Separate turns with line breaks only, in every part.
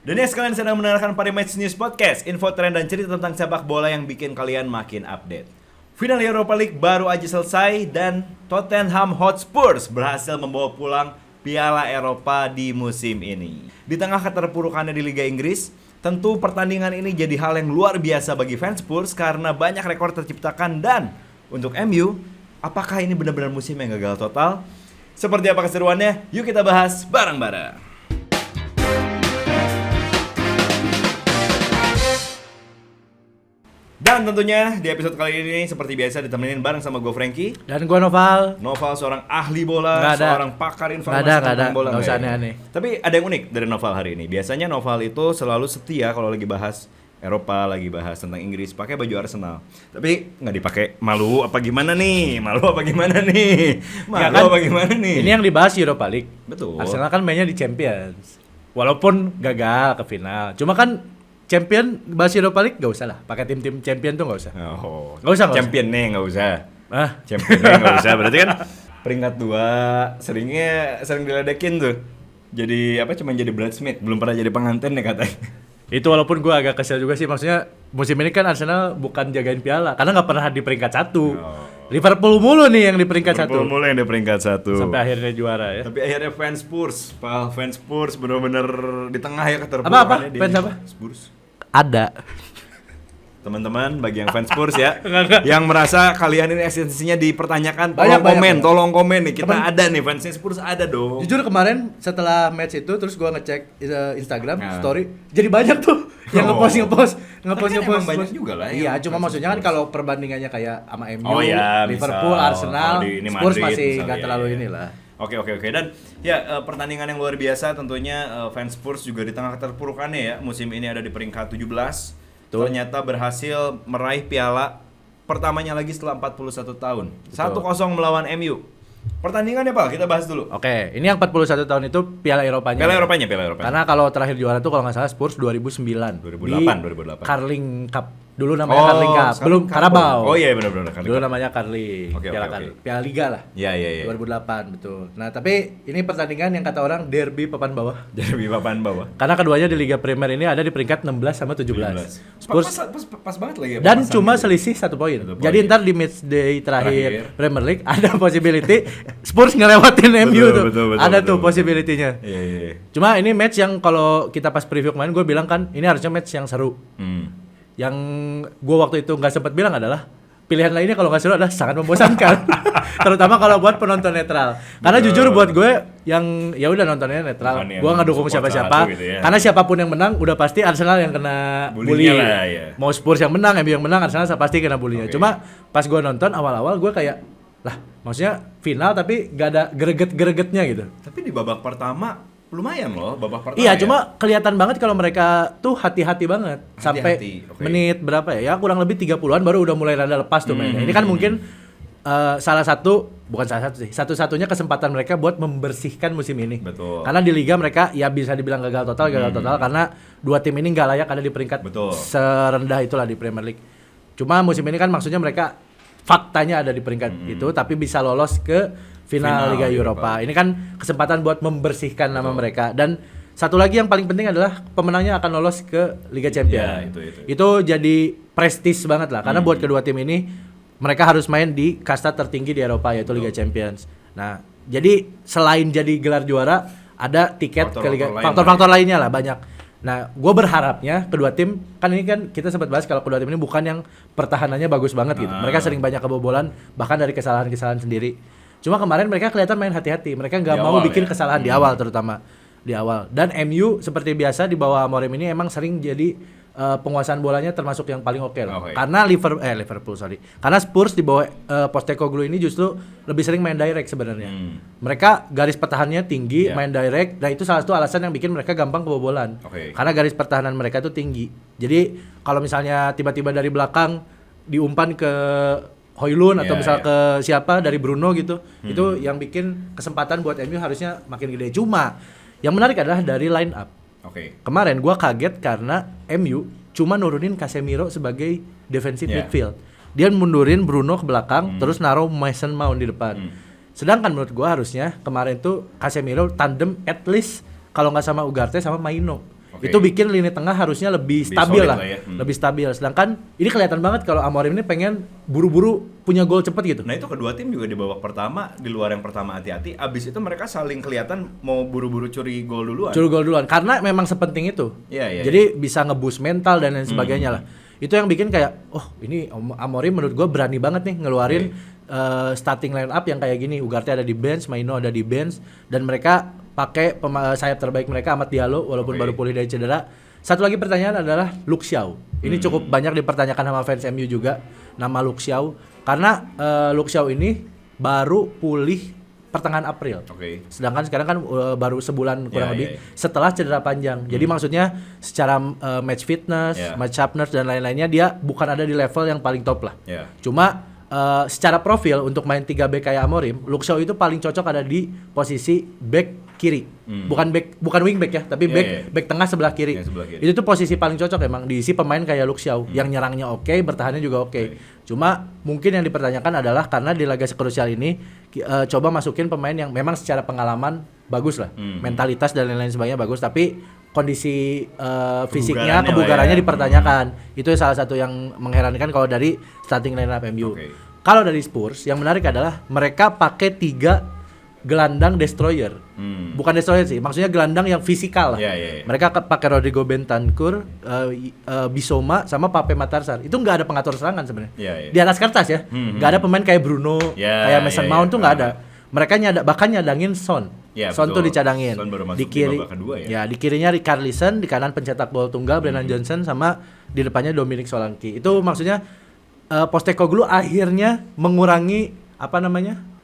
Dan ya sekalian sedang mendengarkan Parimatch News Podcast, info tren dan cerita tentang sepak bola yang bikin kalian makin update. Final Europa League baru aja selesai dan Tottenham Hotspur berhasil membawa pulang Piala Eropa di musim ini. Di tengah keterpurukannya di Liga Inggris, tentu pertandingan ini jadi hal yang luar biasa bagi fans Spurs karena banyak rekor terciptakan. Dan untuk MU, apakah ini benar-benar musim yang gagal total? Seperti apa keseruannya? Yuk kita bahas bareng-bareng. Dan tentunya di episode kali ini seperti biasa ditemenin bareng sama gue Frankie
dan gue Noval.
Noval seorang ahli bola, seorang pakar informasi tentang bola.
Nggak usah aneh-aneh.
Tapi ada yang unik dari Noval hari ini. Biasanya Noval itu selalu setia kalau lagi bahas Eropa, lagi bahas tentang Inggris, pakai baju Arsenal. Tapi nggak dipakai, malu apa gimana nih? Malu apa gimana nih?
Ini yang dibahas Europa League.
Betul.
Arsenal kan mainnya di Champions. Walaupun gagal ke final. Cuma kan Champion bahas Europa League gak usah lah. Pakai tim-tim Champion tuh gak usah.
Oh,
gak usah.
Champion nih gak usah.
Ah,
Championnya nggak usah. Berarti kan peringkat 2 sering diledekin tuh. Jadi apa? Cuma jadi bridesmaid, belum pernah jadi pengantin nih katanya.
itu walaupun gue agak kesel juga sih. Maksudnya musim ini kan Arsenal bukan jagain piala karena gak pernah di peringkat 1. Liverpool mulu nih yang di peringkat 1.
Liverpool mulu yang di peringkat 1.
Sampai akhirnya juara ya.
Tapi akhirnya fans Spurs bener-bener di tengah ya keterpurukannya.
Apa? Fans apa?
Spurs.
Ada.
Teman-teman bagi yang fans Spurs ya yang merasa kalian ini esensinya dipertanyakan,
banyak.
tolong komen nih. Kita ada nih, fansnya Spurs ada dong.
Jujur kemarin setelah match itu terus gua ngecek Instagram story, jadi banyak tuh yang ngepost
Emang banyak juga lah.
Iya, cuma maksudnya kan kalau perbandingannya kayak sama MU, Liverpool,
misal,
Arsenal,
Madrid,
Spurs masih
misalnya,
nggak terlalu inilah.
Oke. Dan ya pertandingan yang luar biasa tentunya fans Spurs juga di tengah keterpurukannya ya. Musim ini ada di peringkat 17. Ternyata berhasil meraih piala pertamanya lagi setelah 41 tahun. 1-0 melawan MU. Pertandingannya Pak, kita bahas dulu.
Oke, ini yang 41 tahun itu Piala Eropanya.
Piala Eropanya.
Karena kalau terakhir juara tuh kalau nggak salah Spurs 2009.
2008.
Carling Cup. Dulu namanya Carling Cup, belum Carabao.
Oh iya benar.
Dulu namanya Carling. Piala Liga lah.
Iya.
2008 betul. Nah, tapi ini pertandingan yang kata orang derby papan bawah.
Derby papan bawah.
Karena keduanya di Liga Premier ini ada di peringkat 16 sama 17. Spurs
pas banget lagi ya.
Dan cuma selisih 1 poin. Jadi ntar di match day terakhir Premier League ada possibility Spurs ngelewatin MU tuh.
Betul,
ada tuh possibility-nya.
Iya.
Cuma ini match yang kalau kita pas preview kemarin gue bilang kan ini harusnya match yang seru. Yang gue waktu itu nggak sempat bilang adalah pilihan lainnya kalau nggak seru adalah sangat membosankan. Terutama kalau buat penonton netral. Karena jujur buat gue yang ya udah nontonnya netral. Gue nggak dukung siapa-siapa.
Gitu ya.
Karena siapapun yang menang udah pasti Arsenal yang kena bully.
Lah, ya.
Mau Spurs yang menang, MU yang menang, Arsenal pasti kena bullynya. Cuma pas gue nonton awal-awal gue kayak lah maksudnya final tapi gak ada greget-gregetnya gitu.
Tapi di babak pertama lumayan loh, babak pertama.
Iya, cuma kelihatan banget kalau mereka tuh hati-hati banget. Sampai menit berapa ya? Ya kurang lebih 30-an baru udah mulai rada lepas tuh mainnya. Ini kan mungkin satu-satunya kesempatan mereka buat membersihkan musim ini.
Betul.
Karena di liga mereka ya bisa dibilang gagal total karena dua tim ini nggak layak ada di peringkat serendah itulah di Premier League. Cuma musim ini kan maksudnya mereka faktanya ada di peringkat itu tapi bisa lolos ke final Liga Eropa. Ini kan kesempatan buat membersihkan nama mereka. Dan satu lagi yang paling penting adalah pemenangnya akan lolos ke Liga Champions.
Ya,
itu jadi prestis banget lah. Karena buat kedua tim ini mereka harus main di kasta tertinggi di Eropa yaitu Liga Champions. Nah, jadi selain jadi gelar juara ada tiket ke Liga. Faktor-faktor lainnya lah banyak. Nah, gue berharapnya kedua tim kan ini kan kita sempat bahas kalau kedua tim ini bukan yang pertahanannya bagus banget gitu. Mereka sering banyak kebobolan bahkan dari kesalahan-kesalahan sendiri. Cuma kemarin mereka kelihatan main hati-hati. Mereka nggak mau bikin kesalahan di awal terutama di awal. Dan MU seperti biasa di bawah Amorim ini emang sering jadi penguasaan bolanya termasuk yang paling oke loh. Karena Liverpool Karena Spurs di bawah Postecoglou ini justru lebih sering main direct sebenarnya. Mereka garis pertahanannya tinggi, main direct. Dan itu salah satu alasan yang bikin mereka gampang kebobolan. Karena garis pertahanan mereka itu tinggi. Jadi kalau misalnya tiba-tiba dari belakang diumpan ke Højlund atau misal ke siapa dari Bruno gitu, itu yang bikin kesempatan buat MU harusnya makin gede. Cuma yang menarik adalah dari line up. Kemarin gua kaget karena MU cuma nurunin Casemiro sebagai defensive midfield. Dia mundurin Bruno ke belakang, terus naruh Mason Mount di depan. Sedangkan menurut gua harusnya kemarin tuh Casemiro tandem at least kalau nggak sama Ugarte sama Maino. Itu bikin lini tengah harusnya lebih stabil lah.
Ya.
Lebih stabil. Sedangkan ini kelihatan banget kalau Amorim ini pengen buru-buru punya gol cepet gitu.
Nah itu kedua tim juga di babak pertama, di luar yang pertama hati-hati, abis itu mereka saling kelihatan mau buru-buru curi gol duluan.
Karena memang sepenting itu.
Iya.
Jadi bisa nge-boost mental dan lain sebagainya lah. Itu yang bikin kayak, oh ini Amorim menurut gue berani banget nih ngeluarin starting line up yang kayak gini. Ugarte ada di bench, Maino ada di bench, dan mereka pakai sayap terbaik mereka Amad Diallo walaupun baru pulih dari cedera. Satu lagi pertanyaan adalah Luke Shaw. Ini cukup banyak dipertanyakan sama fans MU juga, nama Luke Shaw, karena Luke Shaw ini baru pulih pertengahan April. Sedangkan sekarang kan baru sebulan kurang lebih setelah cedera panjang. Jadi maksudnya secara match fitness, match sharpness dan lain-lainnya dia bukan ada di level yang paling top lah. Cuma secara profil untuk main 3 back kayak Amorim, Luke Shaw itu paling cocok ada di posisi back kiri. Bukan wing back ya, tapi back tengah sebelah kiri. Itu tuh posisi paling cocok emang diisi pemain kayak Luke Shaw yang nyerangnya oke, bertahannya juga oke. Cuma mungkin yang dipertanyakan adalah karena di laga sekrusial ini coba masukin pemain yang memang secara pengalaman bagus lah, mentalitas dan lain-lain sebagainya bagus, tapi kondisi fisiknya, kebugarannya dipertanyakan. Itu salah satu yang mengherankan kalau dari starting lineup MU. Kalau dari Spurs, yang menarik adalah mereka pakai 3 gelandang destroyer. Bukan destroyer sih, maksudnya gelandang yang fisikal lah. Mereka pakai Rodrigo Bentancur, Bissouma sama Pape Matar Sarr. Itu nggak ada pengatur serangan sebenarnya. Di atas kertas ya. Nggak ada pemain kayak Bruno, kayak Mason Mount tuh nggak ada. Mereka bahkan nyadangin Son. Son tuh dicadangin.
Di kiri
di kirinya Richarlison, di kanan pencetak gol tunggal Brennan Johnson, sama di depannya Dominic Solanke. Itu maksudnya Postecoglou akhirnya mengurangi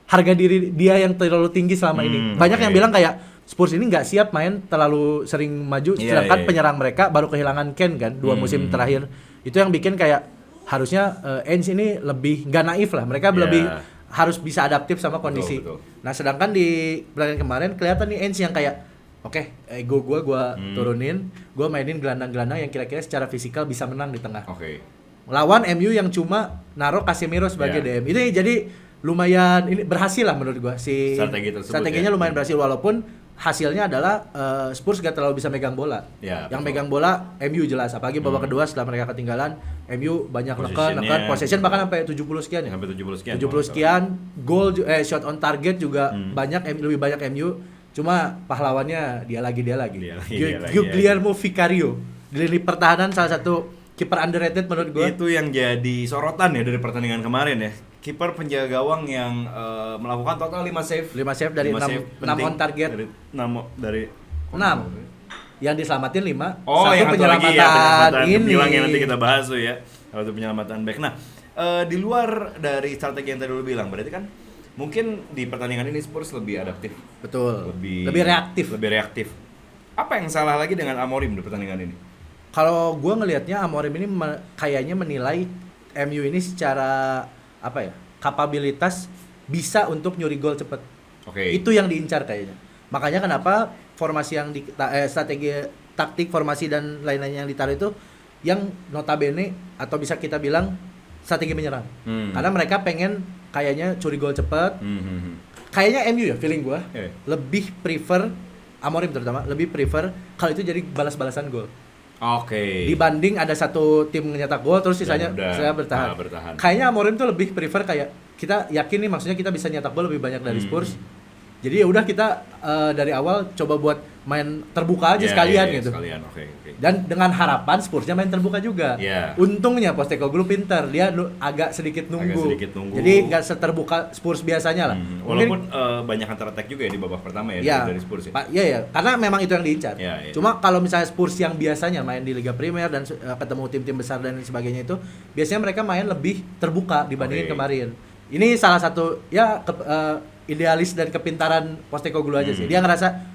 harga diri dia yang terlalu tinggi selama ini. Banyak yang bilang kayak Spurs ini nggak siap main terlalu sering maju, sedangkan penyerang mereka baru kehilangan Kane kan 2 musim terakhir. Itu yang bikin kayak harusnya Ainge ini lebih nggak naif lah. Mereka lebih harus bisa adaptif sama kondisi. Nah sedangkan di pertandingan kemarin kelihatan nih Ainge yang kayak ego gue turunin, gue mainin gelandang-gelandang yang kira-kira secara fisikal bisa menang di tengah. Lawan MU yang cuma naruh Casemiro sebagai DM. Ini jadi lumayan ini berhasil lah menurut gua strateginya lumayan berhasil, walaupun hasilnya adalah Spurs gak terlalu bisa megang bola. Yang megang bola MU jelas, apalagi babak kedua setelah mereka ketinggalan, MU banyak neken possession bahkan sampai 70 sekian ya.
Sampai 70
sekian, gol shot on target juga lebih banyak MU. Cuma pahlawannya dia lagi. Guglielmo Vicario di lini pertahanan, salah satu kiper underrated menurut gue.
Itu yang jadi sorotan ya dari pertandingan kemarin ya. Kiper penjaga gawang yang melakukan total 5 save.
5 save dari 6 on target.
Dari
6. Yang diselamatin 5.
Yang
penyelamatan ini.
Yang nanti kita bahas tuh ya. Kalau penyelamatan back. Nah, di luar dari strategi yang tadi lu bilang, berarti kan mungkin di pertandingan ini Spurs lebih adaptif.
Betul. Lebih
reaktif. Apa yang salah lagi dengan Amorim di pertandingan ini?
Kalau gue ngelihatnya Amorim ini kayaknya menilai MU ini secara kapabilitas bisa untuk nyuri gol cepet. Itu yang diincar kayaknya. Makanya kenapa formasi yang strategi taktik formasi dan lain-lainnya yang ditaruh itu yang notabene atau bisa kita bilang strategi menyerang. Karena mereka pengen kayaknya curi gol cepet. Kayaknya MU ya feeling gue lebih prefer Amorim terutama lebih prefer kalau itu jadi balas-balasan gol. Dibanding ada satu tim nyetak gol terus sisanya bertahan. Kayaknya Amorim tuh lebih prefer kayak kita yakin nih, maksudnya kita bisa nyetak gol lebih banyak dari Spurs. Jadi ya udah kita dari awal coba buat main terbuka aja sekalian gitu. Dan dengan harapan Spursnya main terbuka juga. Untungnya Postecoglou pintar, dia agak sedikit nunggu. Jadi nggak seterbuka Spurs biasanya lah.
Walaupun banyak counter attack juga ya di babak pertama dari Spurs ya.
Iya, karena memang itu yang diincar. Cuma kalau misalnya Spurs yang biasanya main di Liga Premier dan ketemu tim-tim besar dan sebagainya itu, biasanya mereka main lebih terbuka dibandingin kemarin. Ini salah satu idealis dan kepintaran Postecoglou aja sih. Dia ngerasa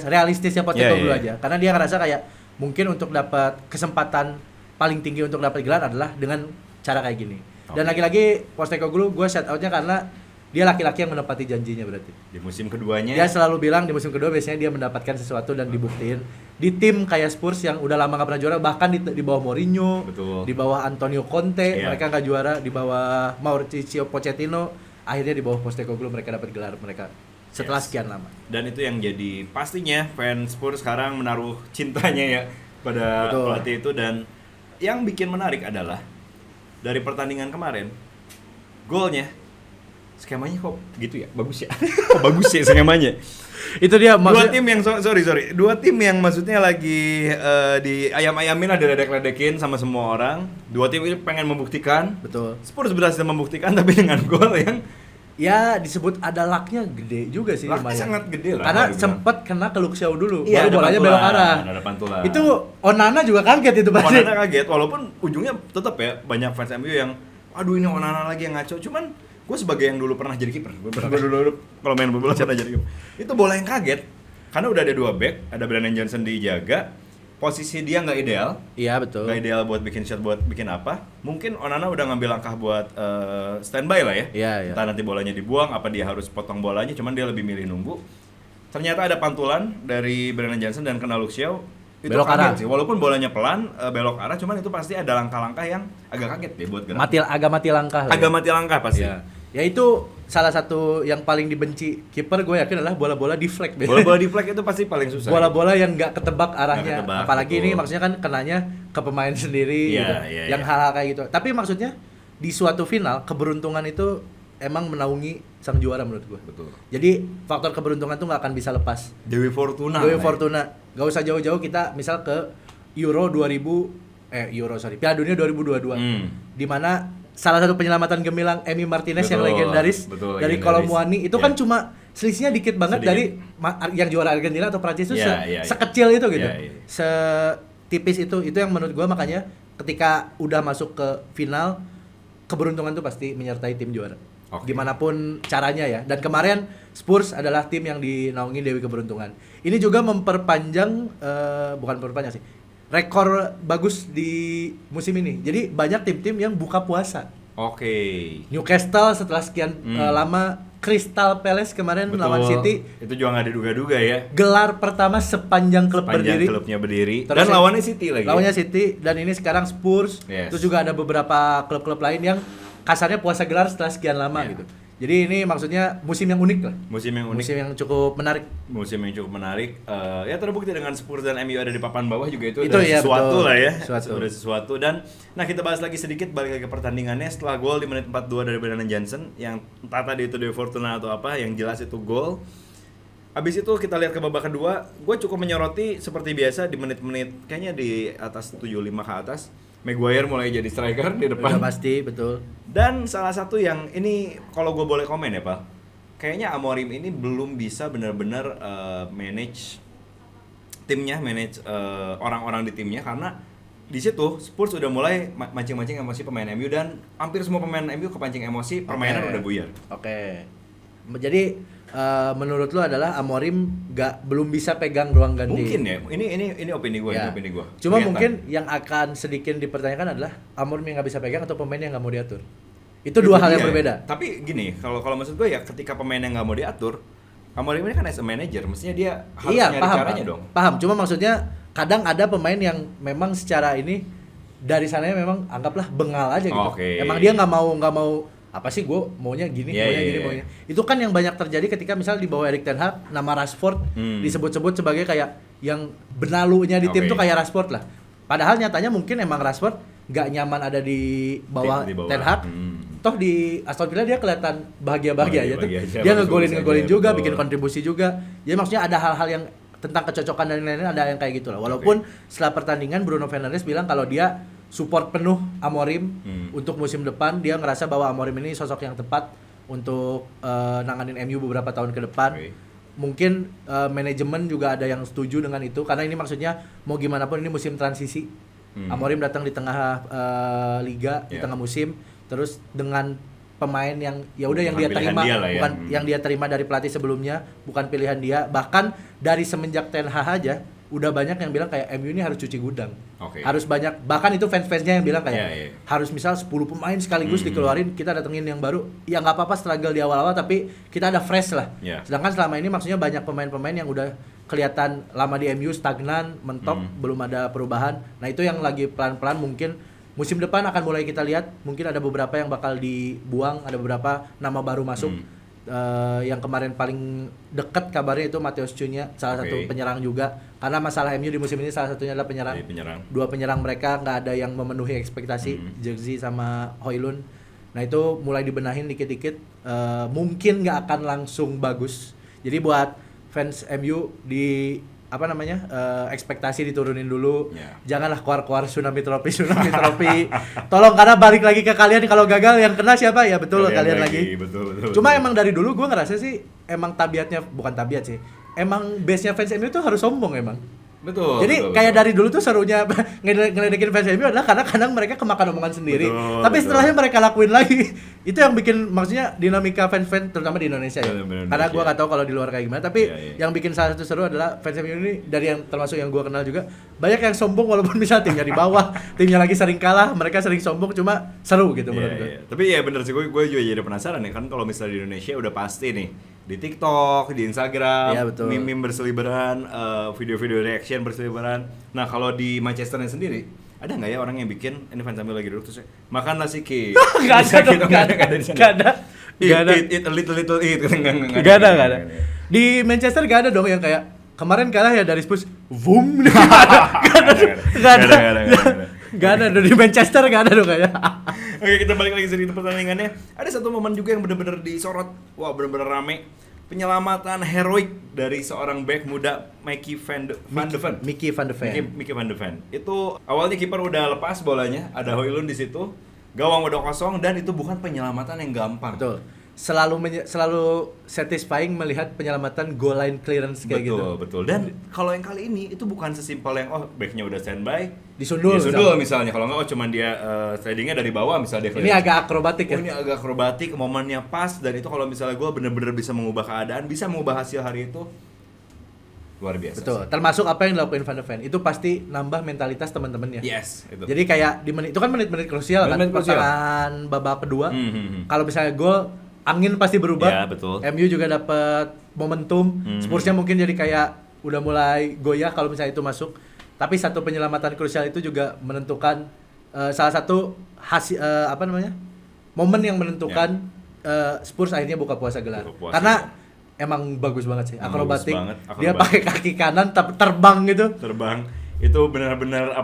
realistisnya Postecoglou aja. Karena dia ngerasa kayak mungkin untuk dapat kesempatan paling tinggi untuk dapat gelar adalah dengan cara kayak gini. Dan lagi-lagi Postecoglou gue shout out-nya karena dia laki-laki yang menepati janjinya berarti.
Di musim keduanya
dia selalu bilang di musim kedua biasanya dia mendapatkan sesuatu dan dibuktiin. Di tim kayak Spurs yang udah lama gak pernah juara, bahkan di bawah Mourinho, di bawah Antonio Conte, mereka gak juara, di bawah Mauricio Pochettino, akhirnya di bawah Postecoglou mereka dapat gelar, mereka setelah sekian lama.
Dan itu yang jadi pastinya fans Spurs sekarang menaruh cintanya ya pada pelatih itu. Dan yang bikin menarik adalah dari pertandingan kemarin golnya skemanya kok gitu ya, bagus ya. Kok bagus ya skemanya.
Itu dia
dua tim yang dua tim yang maksudnya lagi di ayam-ayamin, ada ledek-ledekin sama semua orang. Dua tim ini pengen membuktikan.
Betul.
Spurs berhasil membuktikan tapi dengan gol yang
ya disebut ada lucknya gede juga sih.
Lucknya sangat gede lah.
Karena sempat kena ke Luxiao dulu,
iya,
baru bolanya belok arah.
Ada pantulan.
Itu Onana juga kaget itu pasti.
Onana kaget, walaupun ujungnya tetap ya banyak fans MU yang aduh ini Onana lagi yang ngaco. Cuman gue sebagai yang dulu pernah jadi kiper, gue dulu kalau main bola pernah jadi kiper. Itu bola yang kaget, karena udah ada 2 back, ada Brennan Johnson dijaga, posisi dia nggak ideal.
Iya betul.
Nggak ideal buat bikin shot, buat bikin apa. Mungkin Onana udah ngambil langkah buat standby lah ya.
Iya.
Entah nanti bolanya dibuang, apa dia harus potong bolanya, cuman dia lebih milih nunggu. Ternyata ada pantulan dari Brennan Johnson dan kena Luxiao. Itu
belok arah
sih, walaupun bolanya pelan, belok arah, cuman itu pasti ada langkah-langkah yang agak kaget deh buat gerak.
Agak mati langkah.
Agak mati langkah pasti.
Ya itu salah satu yang paling dibenci kiper, gue yakin adalah bola-bola deflect.
Bola-bola deflect itu pasti paling susah.
Bola-bola yang nggak ketebak arahnya.
Gak ketebak,
apalagi
betul.
ini maksudnya kan kenanya ke pemain sendiri gitu. Yang
iya.
hal-hal kayak gitu. Tapi maksudnya di suatu final keberuntungan itu emang menaungi sang juara menurut gue.
Betul.
Jadi faktor keberuntungan tuh nggak akan bisa lepas.
Dewi Fortuna.
Gak usah jauh-jauh, kita misal ke Piala Dunia 2022. Di mana salah satu penyelamatan gemilang Emi Martinez yang legendaris dari Kolomuani itu kan cuma selisihnya dikit banget dari yang juara Argentina atau Prancis itu sekecil itu gitu. Setipis itu yang menurut gua, makanya ketika udah masuk ke final keberuntungan tuh pasti menyertai tim juara. Gimana pun caranya ya. Dan kemarin Spurs adalah tim yang dinaungi Dewi Keberuntungan. Ini juga memperpanjang bukan memperpanjang sih, rekor bagus di musim ini. Jadi banyak tim-tim yang buka puasa. Newcastle setelah sekian lama, Crystal Palace kemarin lawan City.
Itu juga nggak diduga-duga ya.
Gelar pertama sepanjang
klubnya berdiri. Terus dan lawannya City lagi.
Lawannya City, dan ini sekarang Spurs. Terus juga ada beberapa klub-klub lain yang kasarnya puasa gelar setelah sekian lama gitu. Jadi ini maksudnya musim yang unik lah. Musim yang cukup menarik.
Ya terbukti dengan Spurs dan MU ada di papan bawah juga itu
udah ya,
sesuatu
betul.
lah ya.
Udah
sesuatu. Dan nah kita bahas lagi sedikit, balik lagi ke pertandingannya. Setelah gol di menit 42 dari Brennan Johnson, yang entah tadi itu Dewi Fortuna atau apa, yang jelas itu gol. Habis itu kita lihat ke babak kedua, gue cukup menyoroti seperti biasa di menit-menit kayaknya di atas 75 ke atas. Maguire mulai jadi striker di depan.
Udah pasti, betul.
Dan salah satu yang ini kalau gue boleh komen ya Pak, kayaknya Amorim ini belum bisa benar-benar manage timnya, orang-orang di timnya, karena di situ Spurs udah mulai mancing-mancing emosi pemain MU, dan hampir semua pemain MU kepancing emosi, permainan udah buyar.
Jadi menurut lu adalah Amorim belum bisa pegang ruang ganti.
Mungkin ya. Ini opini gue,
Cuma mungkin yang akan sedikit dipertanyakan adalah Amorim yang nggak bisa pegang atau pemain yang nggak mau diatur. Itu dua hal yang berbeda.
Tapi gini, kalau maksud gue ya, ketika pemain yang nggak mau diatur, Amorim ini kan as a manager, mestinya dia harus nyari caranya dong.
Paham. Cuma maksudnya kadang ada pemain yang memang secara ini dari sananya memang anggaplah bengal aja gitu. Emang dia nggak mau apa sih, gue maunya gini, maunya. Itu kan yang banyak terjadi ketika misal di bawah Erik ten Hag, nama Rashford disebut-sebut sebagai kayak yang benalunya di tim tuh kayak Rashford lah. Padahal nyatanya mungkin emang Rashford nggak nyaman ada di bawah ten Hag. Toh di Aston Villa dia kelihatan bahagia-bahagia aja tuh. Dia ngegolin juga, bikin kontribusi juga. Jadi maksudnya ada hal-hal yang tentang kecocokan dan lain-lain, ada yang kayak gitu lah. Walaupun setelah pertandingan Bruno Fernandes bilang kalau dia support penuh Amorim untuk musim depan. Dia ngerasa bahwa Amorim ini sosok yang tepat untuk nanganin MU beberapa tahun ke depan. Mungkin manajemen juga ada yang setuju dengan itu, karena ini maksudnya mau gimana pun ini musim transisi. Amorim datang di tengah liga, di tengah musim, terus dengan pemain yang ya udah yang dia terima, bukan yang dia terima dari pelatih sebelumnya, bukan pilihan dia. Bahkan dari semenjak Ten Hag aja udah banyak yang bilang kayak MU ini harus cuci gudang. Harus banyak, bahkan itu fans-fansnya yang bilang kayak harus misal 10 pemain sekaligus dikeluarin, kita datengin yang baru. Ya nggak apa-apa struggle di awal-awal, tapi kita ada fresh lah. Sedangkan selama ini maksudnya banyak pemain-pemain yang udah kelihatan lama di MU stagnan, mentok, belum ada perubahan. Nah itu yang lagi pelan-pelan mungkin musim depan akan mulai kita lihat. Mungkin ada beberapa yang bakal dibuang, ada beberapa nama baru masuk. Yang kemarin paling dekat kabarnya itu Matheus Cunha, salah satu penyerang juga. Karena masalah MU di musim ini salah satunya adalah penyerang. Dua penyerang mereka nggak ada yang memenuhi ekspektasi, Zirkzee sama Højlund. Nah itu mulai dibenahin dikit-dikit, mungkin nggak akan langsung bagus. Jadi buat fans MU ekspektasi diturunin dulu. Janganlah keluar-keluar tsunami trofi. Tolong, karena balik lagi ke kalian, kalau gagal yang kena siapa? Ya betul kalian lagi.
Betul.
Cuma emang dari dulu gue ngerasa sih emang bukan tabiat sih. Emang base-nya fans MU tuh harus sombong emang.
Betul.
Jadi kayak dari dulu tuh serunya ngeledekin fans MU adalah karena kadang mereka kemakan omongan sendiri. Tapi setelahnya mereka lakuin lagi. Itu yang bikin maksudnya dinamika fans terutama di Indonesia ya. Karena gua enggak tahu kalau di luar kayak gimana, tapi yang bikin salah satu seru adalah fans MU ini dari yang termasuk yang gua kenal juga banyak yang sombong walaupun bisa timnya di bawah, timnya lagi sering kalah, mereka sering sombong cuma seru gitu menurut gua.
Tapi ya bener sih, gue juga jadi penasaran ya kan, kalau misalnya di Indonesia udah pasti nih di TikTok, di Instagram, meme-meme berseliweran, video-video reaction berseliweran. Nah kalau di Manchesternya sendiri, ada nggak ya orang yang bikin, ini fans MU lagi duduk terus makan nasi ki?
Gak ada.
Eat a little eat.
Gak ada. Di Manchester gak ada dong yang kayak kemarin kalah ya dari Spurs, boom. Gak ada di Manchester, gak ada dong kayak.
Oke, kita balik lagi sedikit pertandingannya. Ada satu momen juga yang benar-benar disorot. Wah, benar-benar rame. Penyelamatan heroik dari seorang bek muda Mickey van de Ven. Itu awalnya kiper udah lepas bolanya, ada Højlund di situ. Gawang udah kosong dan itu bukan penyelamatan yang gampang.
Betul. Selalu satisfying melihat penyelamatan goal line clearance kayak gitu.
Betul. Dan kalau yang kali ini itu bukan sesimpel yang backnya udah standby,
disundul
misalnya. Kalau nggak cuman dia slidingnya dari bawah misalnya dia.
Ini agak akrobatik ya.
Ini agak akrobatik, momennya pas, dan itu kalau misalnya gue bener-bener bisa mengubah keadaan, bisa mengubah hasil hari itu, luar biasa.
Betul. Sih. Termasuk apa yang dilakuin Van de Ven itu pasti nambah mentalitas teman-temannya.
Yes, itu.
Jadi kayak di menit itu kan menit-menit krusial kan, pertengahan babak kedua. Kalau misalnya gol, angin pasti berubah.
Ya, betul.
MU juga dapat momentum. Spursnya mungkin jadi kayak udah mulai goyah kalau misalnya itu masuk. Tapi satu penyelamatan krusial itu juga menentukan salah satu hasil momen yang menentukan Spurs akhirnya buka puasa gelar. Karena emang bagus banget sih, akrobatik. Dia pakai kaki kanan tapi terbang gitu.
Itu benar-benar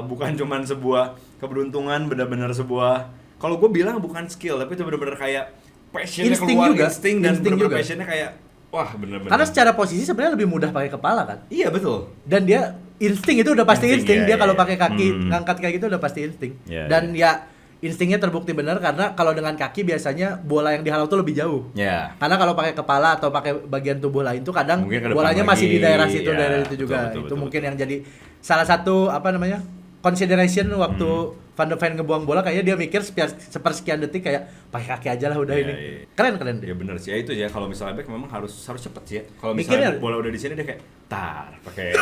bukan cuman sebuah keberuntungan, benar-benar sebuah, kalau gue bilang bukan skill, tapi itu benar-benar kayak passionnya keluar, insting dan bener-bener passionnya kayak wah bener-bener.
Karena secara posisi sebenarnya lebih mudah pakai kepala kan.
Iya betul.
Dan dia insting itu udah pasti insting. Dia kalau pakai kaki ngangkat kayak gitu udah pasti insting. Dan ya instingnya terbukti benar karena kalau dengan kaki biasanya bola yang dihalau tuh lebih jauh. Karena kalau pakai kepala atau pakai bagian tubuh lain tuh kadang bolanya masih di daerah situ, daerah itu juga. Betul, mungkin yang jadi salah satu consideration waktu Van de Ven ngebuang bola, kayaknya dia mikir sepersekian detik kayak pakai kaki aja lah udah ini. Keren dia.
Ya benar sih, ya itu ya, kalau misalnya back memang harus cepet sih ya. Kalau misalnya bola udah di sini dia kayak pakai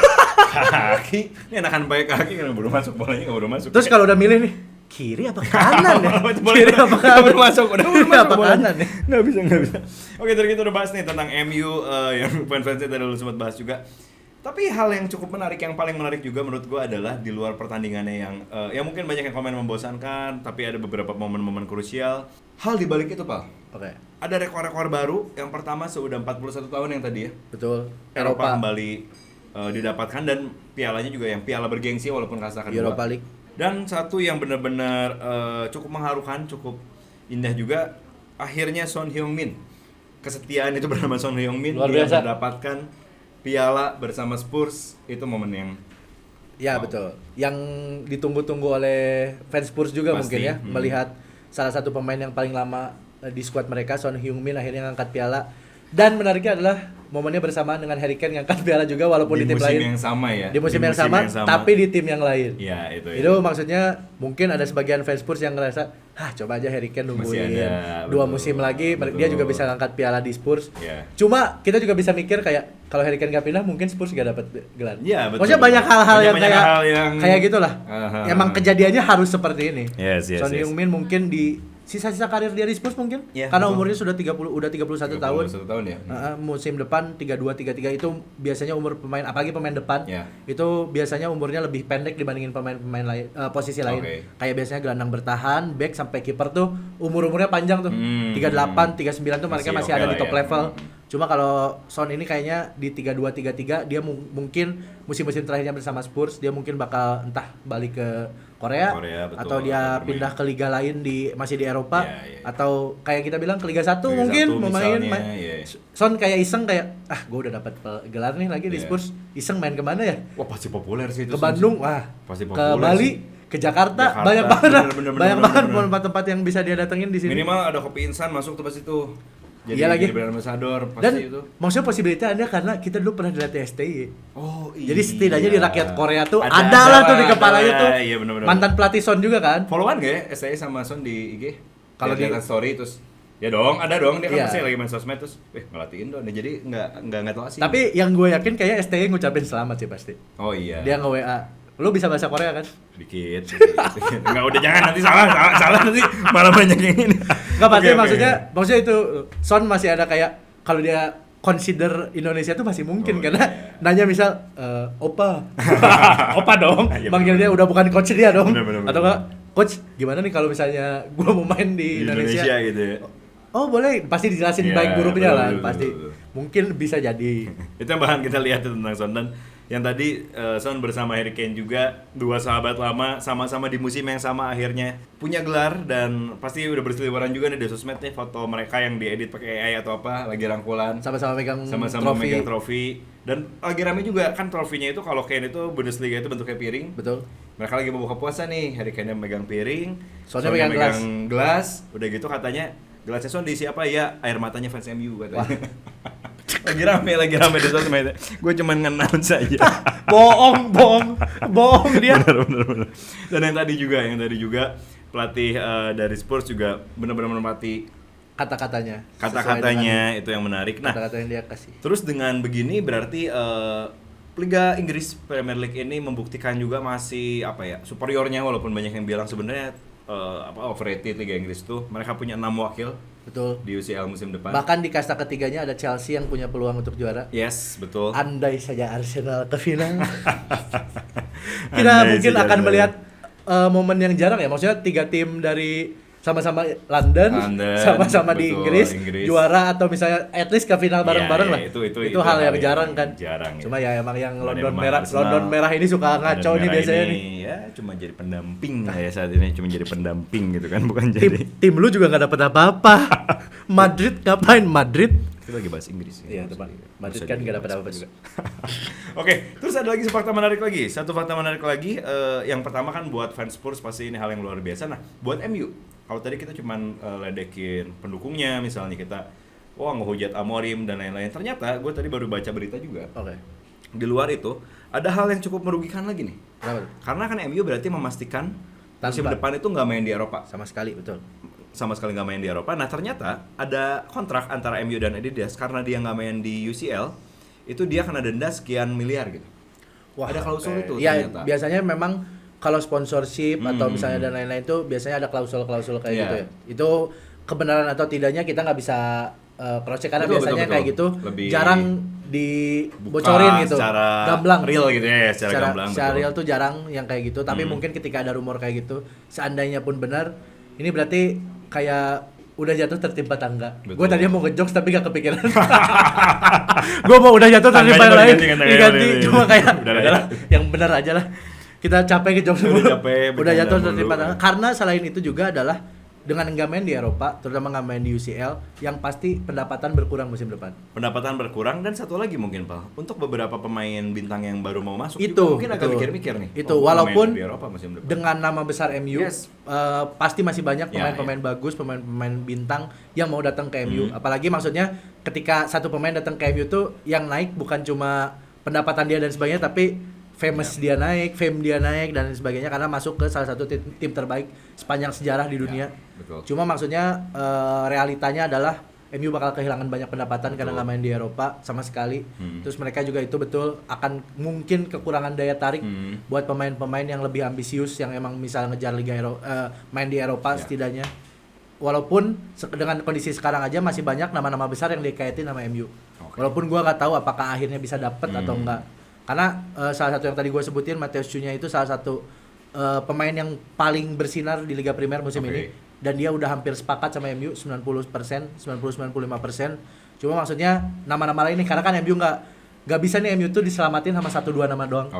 kaki. Ini enakan pakai kaki kan baru masuk bolanya, baru masuk.
Terus kalau udah milih nih kiri apa kanan ya? Kiri apa kanan?
Udah masuk
apa kanan nih?
Enggak bisa. Oke, tadi kita udah bahas nih tentang MU yang fans-fansnya tadi lu sempat bahas juga. Tapi hal yang cukup menarik, yang paling menarik juga menurut gue adalah di luar pertandingannya yang mungkin banyak yang komen membosankan, tapi ada beberapa momen-momen krusial. Hal di balik itu, Pak.
Oke.
Ada rekor-rekor baru. Yang pertama sudah 41 tahun yang tadi ya.
Betul.
Eropa kembali didapatkan, dan pialanya juga yang piala bergengsi walaupun kalah kedua.
Europa League. Dan
satu yang benar-benar cukup mengharukan, cukup indah juga, akhirnya Son Heung-min. Kesetiaan itu bernama Son Heung-min, dia mendapatkan piala bersama Spurs. Itu momen yang
betul. Yang ditunggu-tunggu oleh fans Spurs juga pasti, mungkin ya, melihat salah satu pemain yang paling lama di skuad mereka, Son Heung-min, akhirnya ngangkat piala. Dan menariknya adalah momennya bersamaan dengan Harry Kane ngangkat piala juga walaupun di tim lain.
Di musim yang sama ya.
Di musim yang sama, tapi di tim yang lain.
Iya, itu.
Itu maksudnya mungkin ada sebagian fans Spurs yang ngerasa, coba aja Harry Kane nungguin 2 musim lagi, dia juga bisa ngangkat piala di Spurs. Cuma kita juga bisa mikir kayak kalau Harry Kane gak pindah mungkin Spurs gak dapat gelar.
Iya, betul.
Maksudnya banyak hal-hal yang kayak gitulah. Emang kejadiannya harus seperti ini.
Yes.
Son Heung-min mungkin sisa-sisa karir dia di Spurs mungkin.
Ya,
Karena
betul.
umurnya sudah 31 tahun.
31 tahun ya.
Musim depan 32 33 itu biasanya umur pemain, apalagi pemain depan.
Ya.
Itu biasanya umurnya lebih pendek dibandingin pemain-pemain lain, posisi lain.
Oke.
Kayak biasanya gelandang bertahan, back sampai kiper tuh umurnya panjang tuh. 38, 39 tuh mereka masih
oke
ada
lah
di top
ya.
level. Cuma kalau Son ini kayaknya di 32 33 dia mungkin musim-musim terakhirnya bersama Spurs dia mungkin bakal entah balik ke Korea
betul,
atau dia
atau
pindah ke liga lain masih di Eropa
Ya.
atau kayak kita bilang ke Liga 1
Liga
mungkin
1
main.
misalnya, ya.
Son kayak iseng kayak gue udah dapat gelar nih lagi di
Ya.
Spurs, iseng main kemana ya?
Wah, pasti populer sih itu.
Ke Bandung, wah.
Pasti
Ke
populer
Bali,
sih.
ke Jakarta,
Jakarta,
banyak banget.
bener,
banget
bener.
tempat-tempat yang bisa dia datengin di sini.
Minimal ada kopi instan masuk tuh pas itu. Jadi
Iya lagi.
jadi brand ambassador pasti
Dan
itu.
maksudnya possibility ada karena kita dulu pernah dilatih STY.
Oh iya.
Jadi setidaknya di rakyat Korea tuh
Ada
ada lah tuh di
lah,
kepalanya
ada
tuh.
lah. Iya, bener-bener.
Mantan pelatih Son juga kan.
Followan gak ya STY sama Son di IG?
Kalau
Kalau
di-
di story terus ya dong, ada dong dia kan
Iya.
pasti lagi main sosmed terus ngelatiin dong. Jadi enggak tahu sih.
Tapi yang gue yakin kayaknya STY ngucapin selamat sih pasti.
oh iya.
Dia nge-WA. Lu bisa bahasa Korea kan?
Dikit. Enggak udah jangan nanti salah nanti malah banyak yang ini.
Enggak pasti
Oke, oke.
maksudnya itu Son masih ada kayak kalau dia consider Indonesia tuh masih mungkin
Oh,
karena
iya.
nanya misal opa. Opa dong.
Iya,
Manggil dia
bener.
udah bukan coach dia dong.
Bener.
Atau enggak coach gimana nih kalau misalnya gua mau main di Indonesia?
gitu ya.
Oh boleh, pasti dijelasin
Iya,
baik buruknya
betul,
lah,
betul,
pasti.
betul.
Mungkin bisa jadi.
Itu yang bahkan kita lihat tuh tentang Son. Dan yang tadi Son bersama Harry Kane juga, dua sahabat lama sama-sama di musim yang sama akhirnya punya gelar. Dan pasti udah berseliweran juga nih di sosmed nih foto mereka yang diedit pakai AI atau apa, lagi rangkulan
Sama-sama megang
sama-sama
trofi.
megang trofi. Dan lagi rame juga kan trofinya itu, kalau Kane itu Bundesliga itu bentuknya piring.
Betul.
Mereka lagi mau buka puasa nih, Harry Kane megang piring,
Sonnya
Sonnya
megang
gelas. Udah gitu katanya gelasnya Son diisi apa ya? Air matanya fans MU katanya. lagi rame di sosmed. Gue cuman nge-announce saja.
bohong dia.
bener. Dan yang tadi juga pelatih dari Spurs juga benar-benar menempati
Kata-katanya.
kata-katanya, itu yang menarik. Nah,
Kata-kata yang dia kasih.
terus dengan begini berarti Liga Inggris Premier League ini membuktikan juga masih superiornya, walaupun banyak yang bilang sebenarnya overrated Liga Inggris tuh. Mereka punya 6 wakil
Betul.
di UCL musim depan.
Bahkan di kasta ketiganya ada Chelsea yang punya peluang untuk juara.
Yes, betul.
Andai saja Arsenal ke final. Kita
Andai
mungkin
saja
akan
Arsenal.
melihat momen yang jarang ya. Maksudnya 3 tim dari sama-sama London, sama-sama di
betul,
Inggris,
Inggris.
juara atau misalnya at least ke final bareng-bareng
Ya,
lah.
ya, itu
hal yang jarang kan.
Jarang, ya.
Cuma ya emang yang
Ada
London
pemain
merah,
Arsenal.
London merah ini suka
Dan
ngaco nih
merah
biasanya
ini,
nih.
Ya, cuma jadi pendamping lah ya saat ini, cuma jadi pendamping gitu kan, bukan
Tim,
jadi.
tim lu juga nggak dapat apa-apa. Madrid ngapain Madrid?
Kita lagi bahas Inggris ya.
Iya, teman.
Maksudnya
Madrid
bisa
kan
jadi
nggak dapat
bahas
apa-apa
Spurs.
juga.
Oke, terus ada lagi satu fakta menarik lagi. Yang pertama kan buat fans Spurs pasti ini hal yang luar biasa. Nah, buat MU, kalau tadi kita cuman ledekin pendukungnya, misalnya kita ngehujat Amorim dan lain-lain. Ternyata gue tadi baru baca berita juga.
Oke.
Di luar itu ada hal yang cukup merugikan lagi nih.
Kenapa tuh?
Karena kan MU berarti memastikan musim
Tanpa.
depan itu nggak main di Eropa.
Sama sekali, betul.
Sama sekali nggak main di Eropa. Nah, ternyata ada kontrak antara MU dan Adidas, karena dia nggak main di UCL, itu dia kena denda sekian miliar gitu.
Wah,
ada klausul itu
ya,
ternyata.
biasanya memang kalau sponsorship atau misalnya dan lain-lain itu biasanya ada klausul-klausul kayak
Iya.
gitu ya. Itu kebenaran atau tidaknya kita nggak bisa cross check karena
Betul,
biasanya
betul.
kayak gitu
Lebih
jarang dibocorin gitu.
secara
Gamblang.
real gitu ya, secara gamblang,
Secara
betul.
real tuh jarang yang kayak gitu, tapi mungkin ketika ada rumor kayak gitu, seandainya pun benar, ini berarti kayak udah jatuh tertimpa tangga.
Betul.
Gue tadinya mau ngejokes tapi gak kepikiran. Gue mau udah jatuh tertimpa
Tangganya
yang lain,
diganti, ganti,
diganti.
ganti.
Cuma kayak
Udah lah ya.
udahlah, yang benar aja lah. Kita capek ngejokes
Udah
dulu.
capek,
Udah
bercanda
jatuh
mulu.
tertimpa tangga. Karena selain itu juga adalah dengan nggak main di Eropa, terutama nggak main di UCL, yang pasti pendapatan berkurang musim depan.
Pendapatan berkurang, dan satu lagi mungkin Pak, untuk beberapa pemain bintang yang baru mau masuk
Itu,
juga mungkin agak
betul.
mikir-mikir nih.
Itu,
gua
walaupun
main di Eropa musim depan.
dengan nama besar MU,
Yes.
pasti masih banyak
Ya,
pemain-pemain bagus, pemain-pemain bintang yang mau datang ke MU.
Hmm.
Apalagi maksudnya ketika satu pemain datang ke MU tuh yang naik bukan cuma pendapatan dia dan sebagainya, tapi famous dia naik, fame dia naik dan sebagainya karena masuk ke salah satu tim terbaik sepanjang sejarah di dunia.
betul.
Cuma maksudnya realitanya adalah MU bakal kehilangan banyak pendapatan karena nggak main di Eropa sama sekali. Terus mereka juga itu betul akan mungkin kekurangan daya tarik buat pemain-pemain yang lebih ambisius yang emang misal ngejar main di Eropa
Ya.
setidaknya. walaupun dengan kondisi sekarang aja masih banyak nama-nama besar yang dikaitin sama MU. Walaupun gua nggak tahu apakah akhirnya bisa dapet atau enggak. Karena salah satu yang tadi gua sebutin, Matheus Cunha itu salah satu pemain yang paling bersinar di Liga Primer musim ini, dan dia udah hampir sepakat sama MU 90-95%. Cuma maksudnya nama-nama lain nih, karena kan MU nggak bisa nih MU tuh diselamatin sama 1-2 nama doang.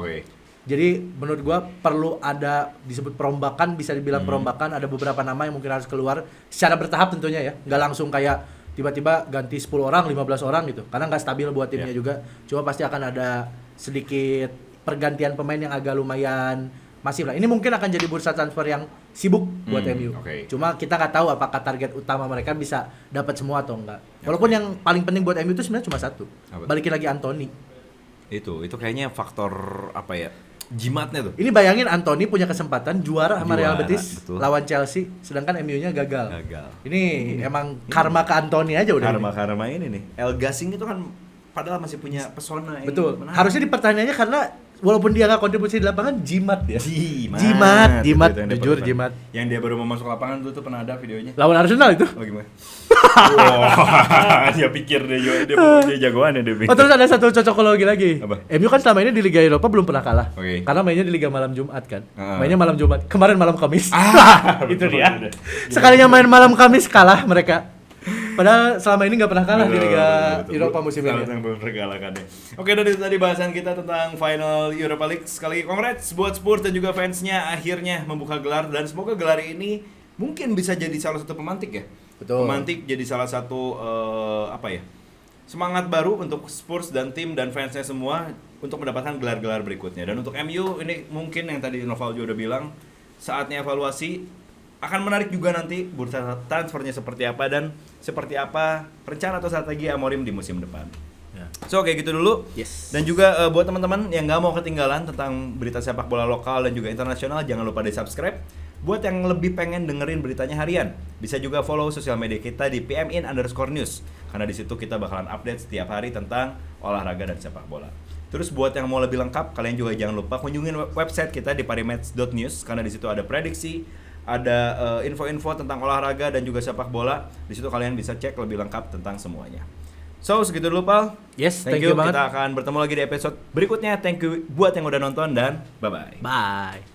Jadi menurut gua perlu ada disebut perombakan, bisa dibilang perombakan, ada beberapa nama yang mungkin harus keluar secara bertahap tentunya ya. Nggak langsung kayak tiba-tiba ganti 10 orang, 15 orang gitu. Karena nggak stabil buat timnya juga. Cuma pasti akan ada sedikit pergantian pemain yang agak lumayan masif lah. Ini mungkin akan jadi bursa transfer yang sibuk buat MU. Cuma kita nggak tahu apakah target utama mereka bisa dapat semua atau enggak. Walaupun yang paling penting buat MU itu sebenarnya cuma satu. Balikin lagi Anthony.
Itu kayaknya faktor apa ya? Jimatnya tuh.
Ini bayangin Anthony punya kesempatan juara sama Real Betis lawan Chelsea, sedangkan MU-nya gagal. Ini emang karma ke Anthony aja udah.
Karma ini nih. El Gasing itu kan padahal masih punya pesona yang
betul.
menarik.
Harusnya dipertanyaannya karena walaupun dia nggak kontribusi di lapangan, jimat ya. Jimat, jujur jimat.
Yang dia baru mau masuk lapangan dulu tuh pernah ada videonya.
Lawan Arsenal itu.
Oh gimana? Dia pikir dia jagoan ya dia pikir.
Oh terus ada satu cocokologi lagi.
Apa?
MU kan selama ini di Liga Eropa belum pernah kalah. Karena mainnya di Liga malam Jumat kan. Mainnya malam Jumat. Kemarin malam Kamis. Itu dia. Sekalinya main malam Kamis kalah mereka. Padahal selama ini nggak pernah kalah di Liga Eropa musim ini.
Belum terkalahkan ya. Oke, dari tadi bahasan kita tentang final Europa League. Sekali lagi congrats buat Spurs dan juga fansnya akhirnya membuka gelar, dan semoga gelar ini mungkin bisa jadi salah satu pemantik ya.
Betul.
Pemantik jadi salah satu semangat baru untuk Spurs dan tim dan fansnya semua untuk mendapatkan gelar-gelar berikutnya. Dan untuk MU ini mungkin yang tadi Noval juga udah bilang, saatnya evaluasi. Akan menarik juga nanti bursa transfernya seperti apa dan seperti apa rencana atau strategi Amorim di musim depan. So kayak gitu dulu. Dan juga buat teman-teman yang nggak mau ketinggalan tentang berita sepak bola lokal dan juga internasional, jangan lupa di subscribe. Buat yang lebih pengen dengerin beritanya harian, bisa juga follow sosial media kita di pmin_news, karena di situ kita bakalan update setiap hari tentang olahraga dan sepak bola. Terus buat yang mau lebih lengkap, kalian juga jangan lupa kunjungin website kita di parimatch.news, karena di situ ada prediksi, ada info-info tentang olahraga dan juga sepak bola. Di situ kalian bisa cek lebih lengkap tentang semuanya. So segitu dulu Pal.
Thank you banget.
Kita akan bertemu lagi di episode berikutnya. Thank you buat yang udah nonton dan bye-bye.
Bye.